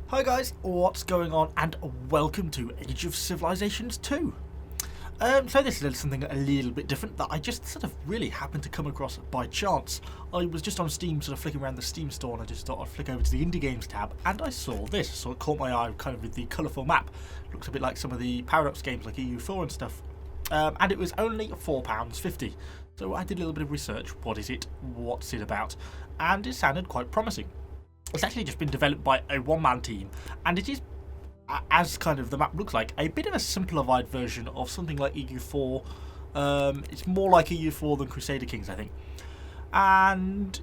Hi guys, what's going on, and welcome to Age of Civilizations 2. So this is something a little bit different that I just sort of really happened to come across by chance. I was just on Steam, sort of flicking around the Steam store, and I just thought I'd flick over to the Indie Games tab, and I saw this, so it caught my eye kind of with the colourful map. Looks a bit like some of the Paradox games like EU4 and stuff. And it was only £4.50. So I did a little bit of research. What is it? What's it about? And it sounded quite promising. It's actually just been developed by a one-man team, and it is, as kind of the map looks like, a bit of a simplified version of something like EU4. It's more like EU4 than Crusader Kings, I think. And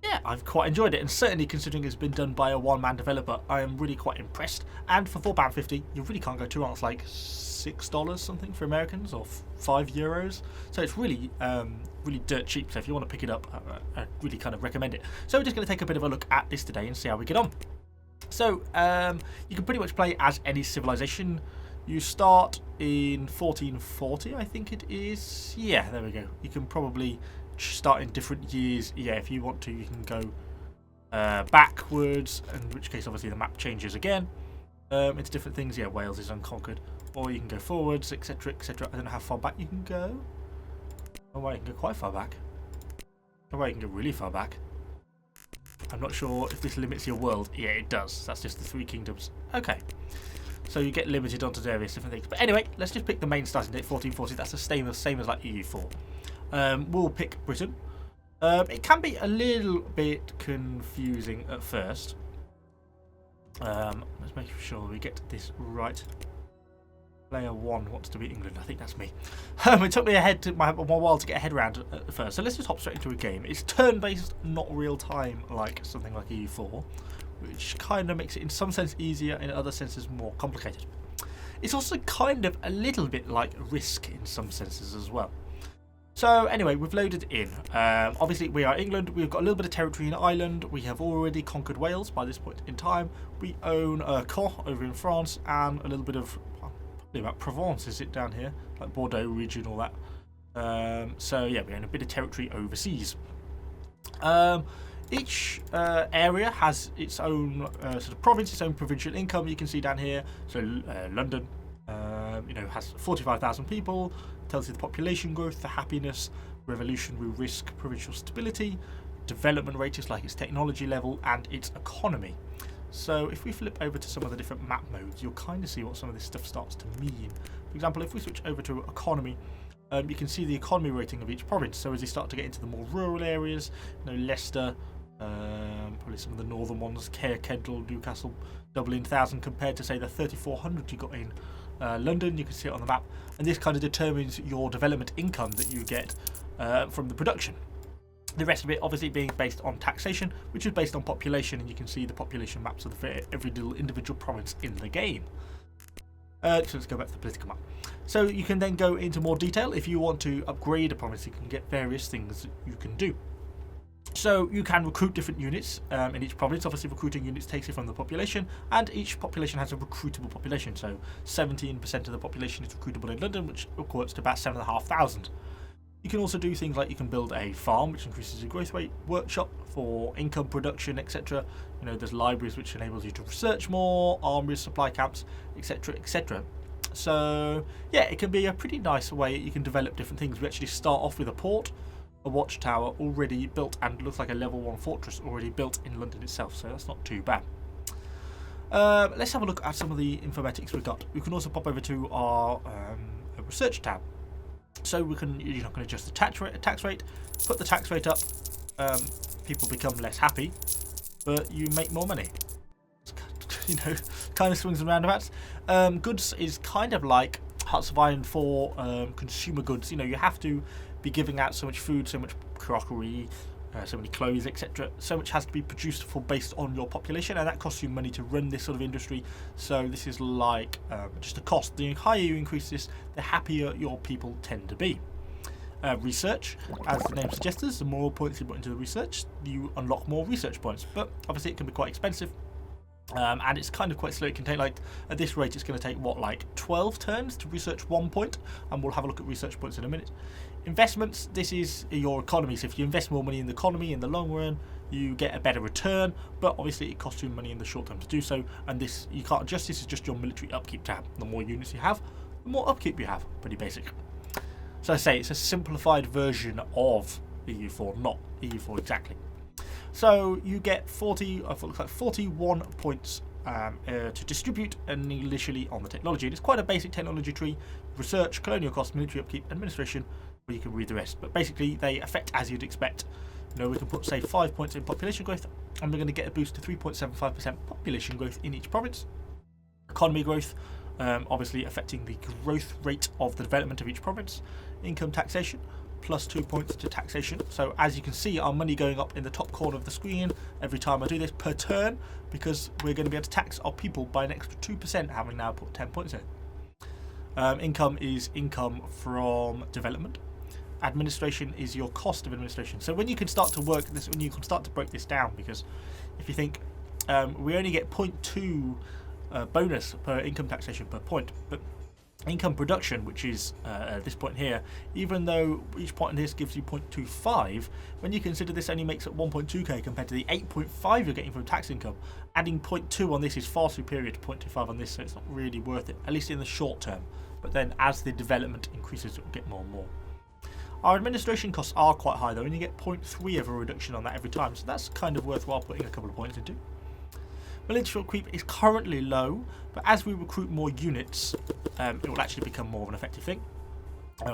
yeah, I've quite enjoyed it, and certainly considering it's been done by a one-man developer, I am really quite impressed. And for £4.50, you really can't go too wrong. It's like $6 something for Americans, or €5. So it's really, really dirt cheap. So if you want to pick it up, I really kind of recommend it. So we're just going to take a bit of a look at this today and see how we get on. So you can pretty much play as any civilization. You start in 1440, I think it is. Yeah, there we go. You can probably start in different years. Yeah, if you want to, you can go backwards, in which case obviously the map changes again. It's different things. Yeah, Wales is unconquered. Or you can go forwards, etc, etc. I don't know how far back you can go. Oh, right, you can go quite far back. Oh, right, you can go really far back. I'm not sure if this limits your world. Yeah, it does. That's just the 3 kingdoms. Okay. So you get limited onto various different things. But anyway, let's just pick the main starting date, 1440. That's the same as like EU4. We'll pick Britain. It can be a little bit confusing at first. Let's make sure we get this right. Player 1 wants to be England. I think that's me. It took me a while to get a head around at first. So let's just hop straight into a game. It's turn-based, not real-time, like something like EU4, which kind of makes it in some sense easier, in other senses more complicated. It's also kind of a little bit like Risk in some senses as well. So anyway, we've loaded in. Obviously, we are England. We've got a little bit of territory in Ireland. We have already conquered Wales by this point in time. We own Caen over in France, and a little bit of about Provence, is it down here, like Bordeaux region, all that. So yeah, we own a bit of territory overseas. Each area has its own sort of province, its own provincial income. You can see down here. So London, has 45,000 people. Tells you the population growth, the happiness, revolutionary risk, provincial stability, development rate, just like its technology level, and its economy. So if we flip over to some of the different map modes, you'll kind of see what some of this stuff starts to mean. For example, if we switch over to economy, you can see the economy rating of each province. So as you start to get into the more rural areas, Leicester, probably some of the northern ones, Care, Kendal, Newcastle, Dublin, 1,000 compared to say the 3,400 you got in London. You can see it on the map, and this kind of determines your development income that you get from the production. The rest of it obviously being based on taxation, which is based on population, and you can see the population maps of every little individual province in the game. So let's go back to the political map. So you can then go into more detail. If you want to upgrade a province, you can get various things that you can do. So you can recruit different units in each province. Obviously, recruiting units takes it from the population, and each population has a recruitable population. So 17% of the population is recruitable in London, which equates to about 7,500. You can also do things like you can build a farm, which increases your growth rate, workshop for income production, etc. There's libraries which enables you to research more, armories, supply camps, etc., etc. So yeah, it can be a pretty nice way you can develop different things. We actually start off with a port, a watchtower already built, and looks like a level 1 fortress already built in London itself, so that's not too bad. Let's have a look at some of the informatics we've got. We can also pop over to our research tab. So we can, you're not going to adjust the tax rate, put the tax rate up, people become less happy, but you make more money. Kind of swings and roundabouts. Goods is kind of like Hearts of Iron for consumer goods. You have to be giving out so much food, so much crockery, so many clothes, etc. So much has to be produced based on your population, and that costs you money to run this sort of industry. So this is like just a cost. The higher you increase this, the happier your people tend to be. Research, as the name suggests, the more points you put into the research, you unlock more research points. But obviously it can be quite expensive. And it's kind of quite slow. It can take, like, at this rate, it's going to take, like 12 turns to research 1 point, and we'll have a look at research points in a minute. Investments, this is your economy. So if you invest more money in the economy in the long run, you get a better return, but obviously it costs you money in the short term to do so, and this, you can't adjust. This is just your military upkeep tab. The more units you have, the more upkeep you have. Pretty basic. So I say it's a simplified version of EU4, not EU4 exactly. So you get 41 points to distribute initially on the technology. And it's quite a basic technology tree: research, colonial cost, military upkeep, administration, where you can read the rest. But basically they affect as you'd expect. You know, we can put, say, 5 points in population growth, and we're going to get a boost to 3.75% population growth in each province. Economy growth, obviously affecting the growth rate of the development of each province. Income taxation, plus 2 points to taxation. So as you can see, our money going up in the top corner of the screen every time I do this per turn, because we're going to be able to tax our people by an extra 2%, having now put 10 points in. Income is income from development. Administration is your cost of administration. So when you can start to work this, when you can start to break this down, because if you think we only get 0.2 bonus per income taxation per point, but income production, which is at this point here, even though each point in this gives you 0.25, when you consider this only makes it 1.2k compared to the 8.5 you're getting from tax income, adding 0.2 on this is far superior to 0.25 on this, so it's not really worth it, at least in the short term. But then as the development increases, it will get more and more. Our administration costs are quite high though, and you get 0.3 of a reduction on that every time, so that's kind of worthwhile putting a couple of points into. Military creep is currently low, but as we recruit more units, it will actually become more of an effective thing.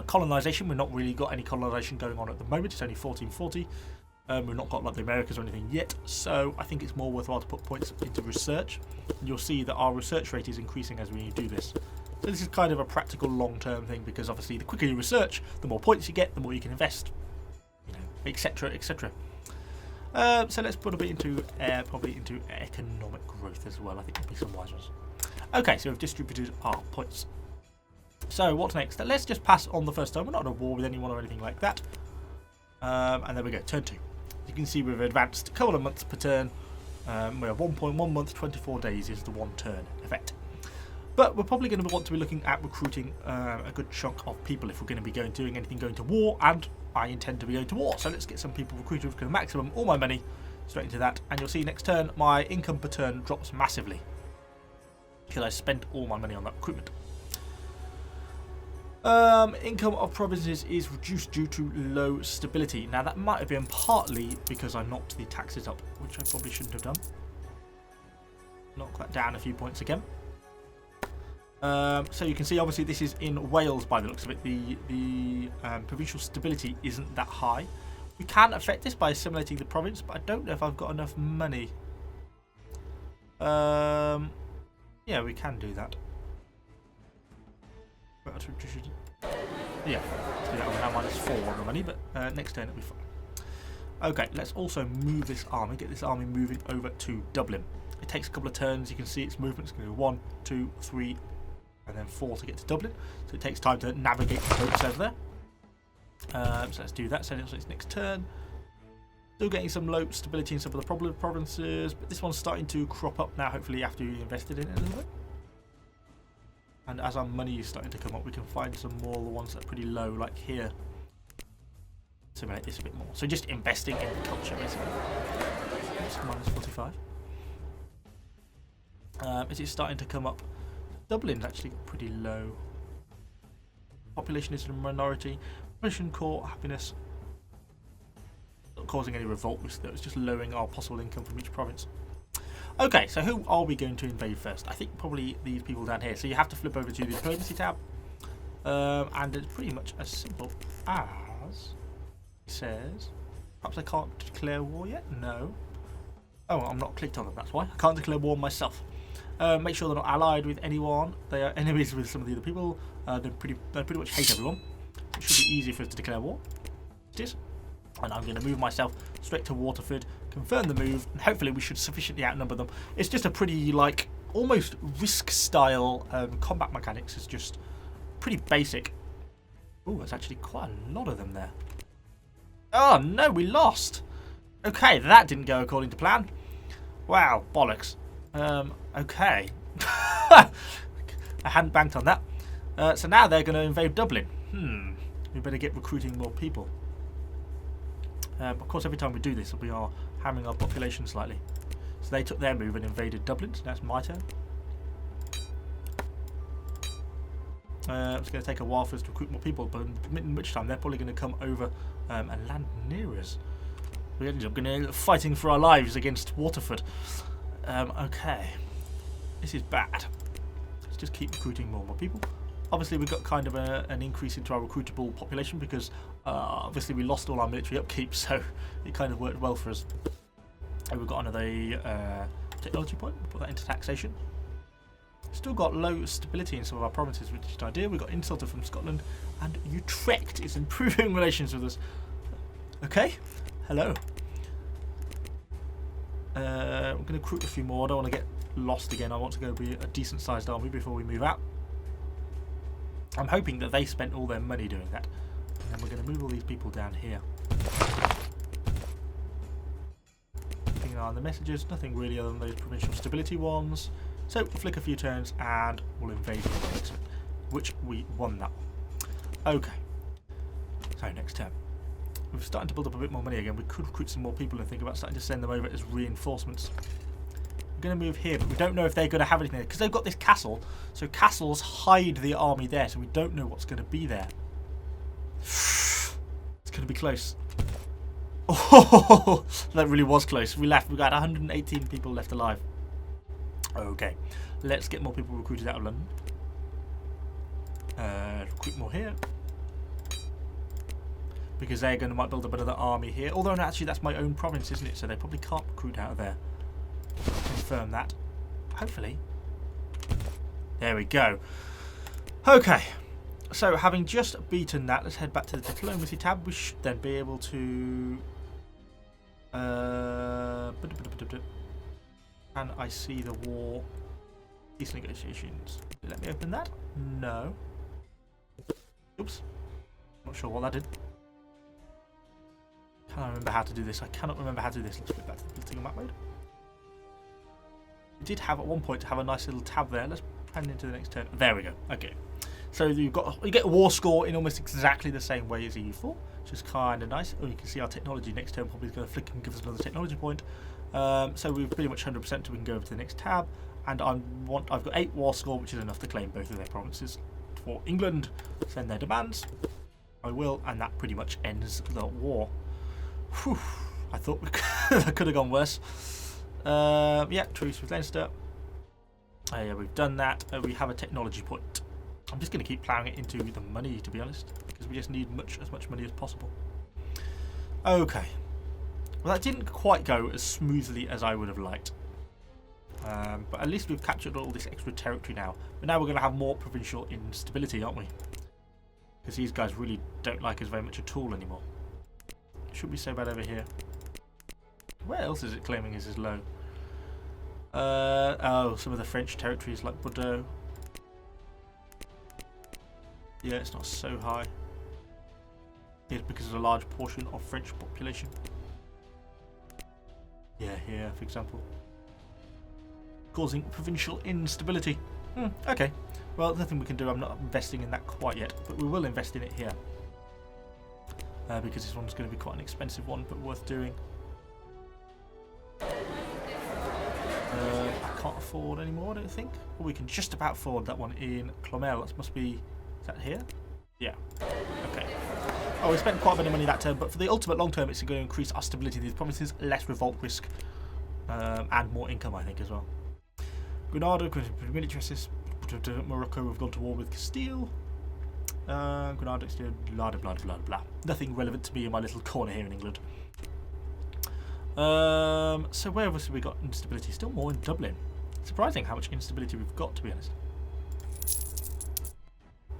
Colonization, we've not really got any colonization going on at the moment, it's only 1440. We've not got like the Americas or anything yet, so I think it's more worthwhile to put points into research. And you'll see that our research rate is increasing as we do this. So this is kind of a practical long-term thing, because obviously the quicker you research, the more points you get, the more you can invest, you know, etc., etc. So let's put a bit into probably into economic growth as well. I think there'll be some wise ones. Okay, so we've distributed our points. So what's next? Let's just pass on the first turn. We're not at a war with anyone or anything like that. And there we go, turn 2. You can see we've advanced a couple of months per turn. We're 1.1 month, 24 days is the 1 turn effect. But we're probably going to want to be looking at recruiting a good chunk of people if we're going to be going to war, and I intend to be going to war. So let's get some people recruited. We're going to maximum all my money straight into that, and you'll see next turn my income per turn drops massively because I spent all my money on that recruitment. Income of provinces is reduced due to low stability. Now that might have been partly because I knocked the taxes up, which I probably shouldn't have done. Knock that down a few points again. So you can see obviously this is in Wales by the looks of it. The provincial stability isn't that high. We can affect this by assimilating the province, but I don't know if I've got enough money. Yeah, we can do that. Yeah, let's do that. I'm now -4 on the money, but next turn it'll be fine. Okay, let's also move this army, get this army moving over to Dublin. It takes a couple of turns. You can see its movement. It's going to go 1, 2, 3, and then 4 to get to Dublin. So it takes time to navigate the boats over there. So let's do that. So it's next turn. Still getting some low stability in some of the problem provinces, but this one's starting to crop up now, hopefully after you invested in it a little bit. And as our money is starting to come up, we can find some more of the ones that are pretty low, like here. Simulate this a bit more. So just investing in culture, basically. It's -45. Is it starting to come up? Dublin's actually got pretty low. Population is a minority. Mission core happiness. Not causing any revolt, it's just lowering our possible income from each province. Okay, so who are we going to invade first? I think probably these people down here. So you have to flip over to the diplomacy tab. And it's pretty much as simple as it says. Perhaps I can't declare war yet? No. Oh, I'm not clicked on them, that's why. I can't declare war myself. Make sure they're not allied with anyone. They are enemies with some of the other people. They pretty much hate everyone. It should be easy for us to declare war. It is. And I'm going to move myself straight to Waterford, confirm the move, and hopefully we should sufficiently outnumber them. It's just a pretty, like, almost Risk-style combat mechanics. It's just pretty basic. Oh, there's actually quite a lot of them there. Oh, no, we lost. Okay, that didn't go according to plan. Wow, bollocks. Okay. I hadn't banked on that. So now they're going to invade Dublin. We better get recruiting more people. Of course, every time we do this, we are hammering our population slightly. So they took their move and invaded Dublin, so that's my turn. It's going to take a while for us to recruit more people, but in which time they're probably going to come over and land near us. We're going to end up fighting for our lives against Waterford. Okay. This is bad. Let's just keep recruiting more and more people. Obviously, we've got kind of an increase into our recruitable population because obviously we lost all our military upkeep, so it kind of worked well for us. And we've got another technology point. We'll put that into taxation. Still got low stability in some of our provinces, which is an idea. We've got Insulter from Scotland, and Utrecht is improving relations with us. Okay, hello. We're going to recruit a few more. I don't want to get lost again. I want to go be a decent sized army before we move out. I'm hoping that they spent all their money doing that. And then we're going to move all these people down here. Keeping an eye on the messages, nothing really other than those provincial stability ones. So we'll flick a few turns and we'll invade the next one, which we won that one. Okay. So next turn. We're starting to build up a bit more money again. We could recruit some more people and think about starting to send them over as reinforcements. We're going to move here, but we don't know if they're going to have anything there because they've got this castle. So castles hide the army there, so we don't know what's going to be there. It's going to be close. Oh, that really was close. We left. We got 118 people left alive. Okay, let's get more people recruited out of London. Recruit more here. Because they're going to might build up another army here. Although no, actually that's my own province, isn't it? So they probably can't recruit out of there. Confirm that. Hopefully. There we go. Okay. So having just beaten that, let's head back to the diplomacy tab. We should then be able to... Can I see the war? Peace negotiations. Let me open that? No. Oops. Not sure what that did. Can I remember how to do this? I cannot remember how to do this. Let's flip back to the political map mode. We did have at one point to have a nice little tab there. Let's pan into the next turn. There we go. Okay. So you get a war score in almost exactly the same way as EU4, which is kind of nice. Oh, you can see our technology next turn probably is going to flick and give us another technology point. So we're pretty much 100%, so we can go over to the next tab. And I've got 8 war score, which is enough to claim both of their provinces for England. Send their demands. I will, and that pretty much ends the war. Whew, I thought that could have gone worse. Yeah, truce with Leinster. Yeah, we've done that. We have a technology point. I'm just going to keep ploughing it into the money, to be honest, because we just need as much money as possible. Okay. Well, that didn't quite go as smoothly as I would have liked. But at least we've captured all this extra territory now. But now we're going to have more provincial instability, aren't we? Because these guys really don't like us very much at all anymore. It shouldn't be so bad over here. Where else is it claiming is low? Oh, some of the French territories like Bordeaux. Yeah, it's not so high. It's because there's a large portion of French population. Yeah, here, for example. Causing provincial instability. Okay. Well, nothing we can do. I'm not investing in that quite yet, but we will invest in it here. Because this one's going to be quite an expensive one, but worth doing. I can't afford any more, I don't think. Well, we can just about afford that one in Clonmel. That must be... Is that here? Yeah. Okay. Oh, we spent quite a bit of money that term, but for the ultimate long term, it's going to increase our stability in these provinces, less revolt risk, and more income, I think, as well. Grenada, military assist. Morocco, we've gone to war with Castile. Grenada, blah, blah, blah, blah, blah. Nothing relevant to me in my little corner here in England. So where else have we got instability? Still more in Dublin. Surprising how much instability we've got, to be honest.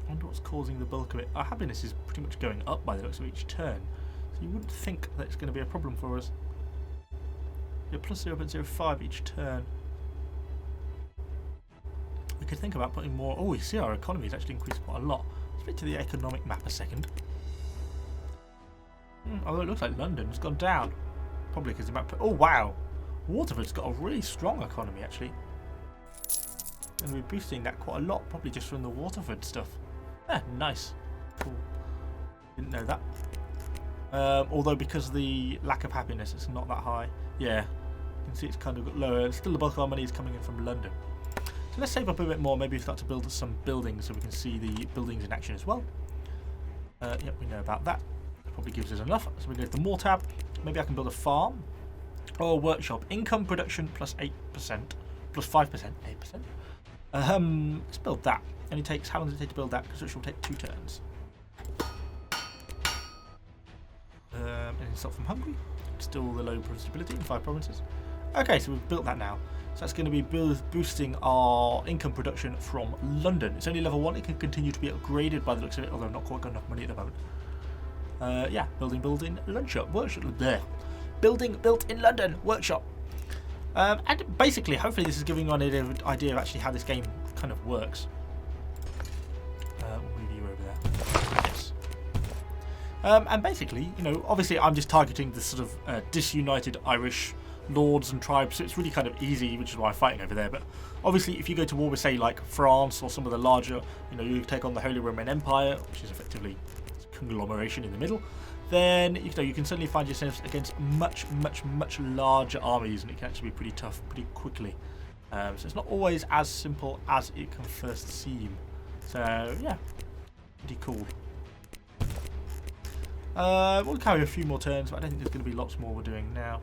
I wonder what's causing the bulk of it. Our happiness is pretty much going up by the looks of each turn. So you wouldn't think that it's going to be a problem for us. You're plus 0.05 each turn. We could think about putting more... Oh, we see our economy has actually increased quite a lot. Let's flip to the economic map a second. Although it looks like London's gone down. Probably because the map... Oh, wow. Waterford's got a really strong economy, actually. And we're boosting that quite a lot, probably just from the Waterford stuff. Yeah, nice. Cool. Didn't know that. Although because of the lack of happiness, it's not that high. Yeah, you can see it's kind of got lower. Still the bulk of our money is coming in from London. So let's save up a bit more, maybe start to build some buildings so we can see the buildings in action as well. Yep, we know about that. Probably gives us enough. So we go to the more tab. Maybe I can build a farm or a workshop. Income production plus 8%, plus 5%, 8%. Let's build that. And it takes, how long does it take to build that? Construction will take 2 turns. And it's not from Hungary. Still the low stability in 5 provinces. Okay, so we've built that now. So that's going to be boosting our income production from London. It's only level 1. It can continue to be upgraded by the looks of it, although I've not quite got enough money at the moment. Yeah, building workshop. There. Building built in London workshop. And basically, hopefully this is giving you an idea of actually how this game kind of works. We'll move you over there. Yes. And basically, you know, obviously I'm just targeting this sort of disunited Irish lords and tribes, so it's really kind of easy, which is why I'm fighting over there. But obviously if you go to war with, say, like France or some of the larger, you know, you take on the Holy Roman Empire, which is effectively a conglomeration in the middle, then you know you can suddenly find yourself against much larger armies, and it can actually be pretty tough pretty quickly. So it's not always as simple as it can first seem. So yeah, pretty cool. We'll carry a few more turns, but I don't think there's going to be lots more we're doing now.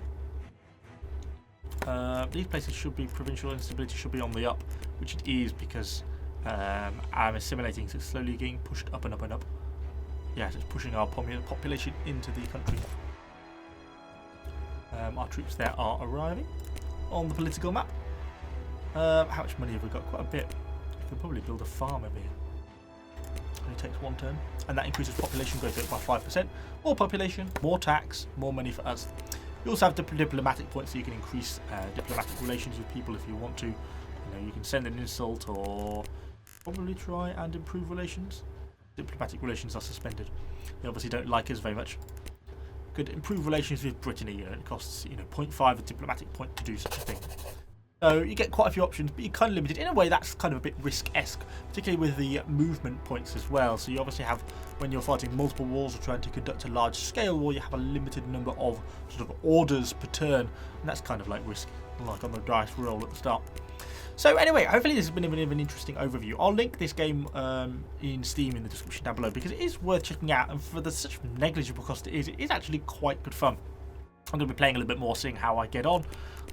These places should be, provincial instability should be on the up, which it is because I'm assimilating, so it's slowly getting pushed up and up and up. Yeah, so it's pushing our population into the country. Our troops there are arriving on the political map. How much money have we got? Quite a bit. We could probably build a farm over here. It only takes 1 turn, and that increases population growth by 5%. More population, more tax, more money for us. You also have diplomatic points, so you can increase diplomatic relations with people if you want to. You know, you can send an insult or probably try and improve relations. Diplomatic relations are suspended. They obviously don't like us very much. Could improve relations with Brittany. You know, it costs 0.5 a diplomatic point to do such a thing. So you get quite a few options, but you're kind of limited. In a way, that's kind of a bit risk-esque, particularly with the movement points as well. So you obviously have, when you're fighting multiple wars or trying to conduct a large-scale war, you have a limited number of sort of orders per turn, and that's kind of like risk, like on the dice roll at the start. So anyway, hopefully this has been a bit of an interesting overview. I'll link this game in Steam in the description down below because it is worth checking out, and for the such negligible cost it is actually quite good fun. I'm going to be playing a little bit more, seeing how I get on.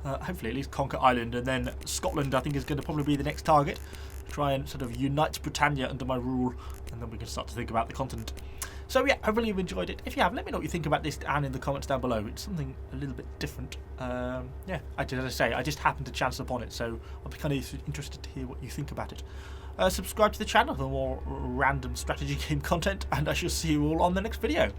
Hopefully at least conquer Ireland, and then Scotland I think is going to probably be the next target. Try and sort of unite Britannia under my rule, and then we can start to think about the continent. So yeah, hopefully you've enjoyed it. If you have, let me know what you think about this down in the comments down below. It's something a little bit different. Yeah, as I say, I just happened to chance upon it, so I'll be kind of interested to hear what you think about it. Subscribe to the channel for more random strategy game content, and I shall see you all on the next video.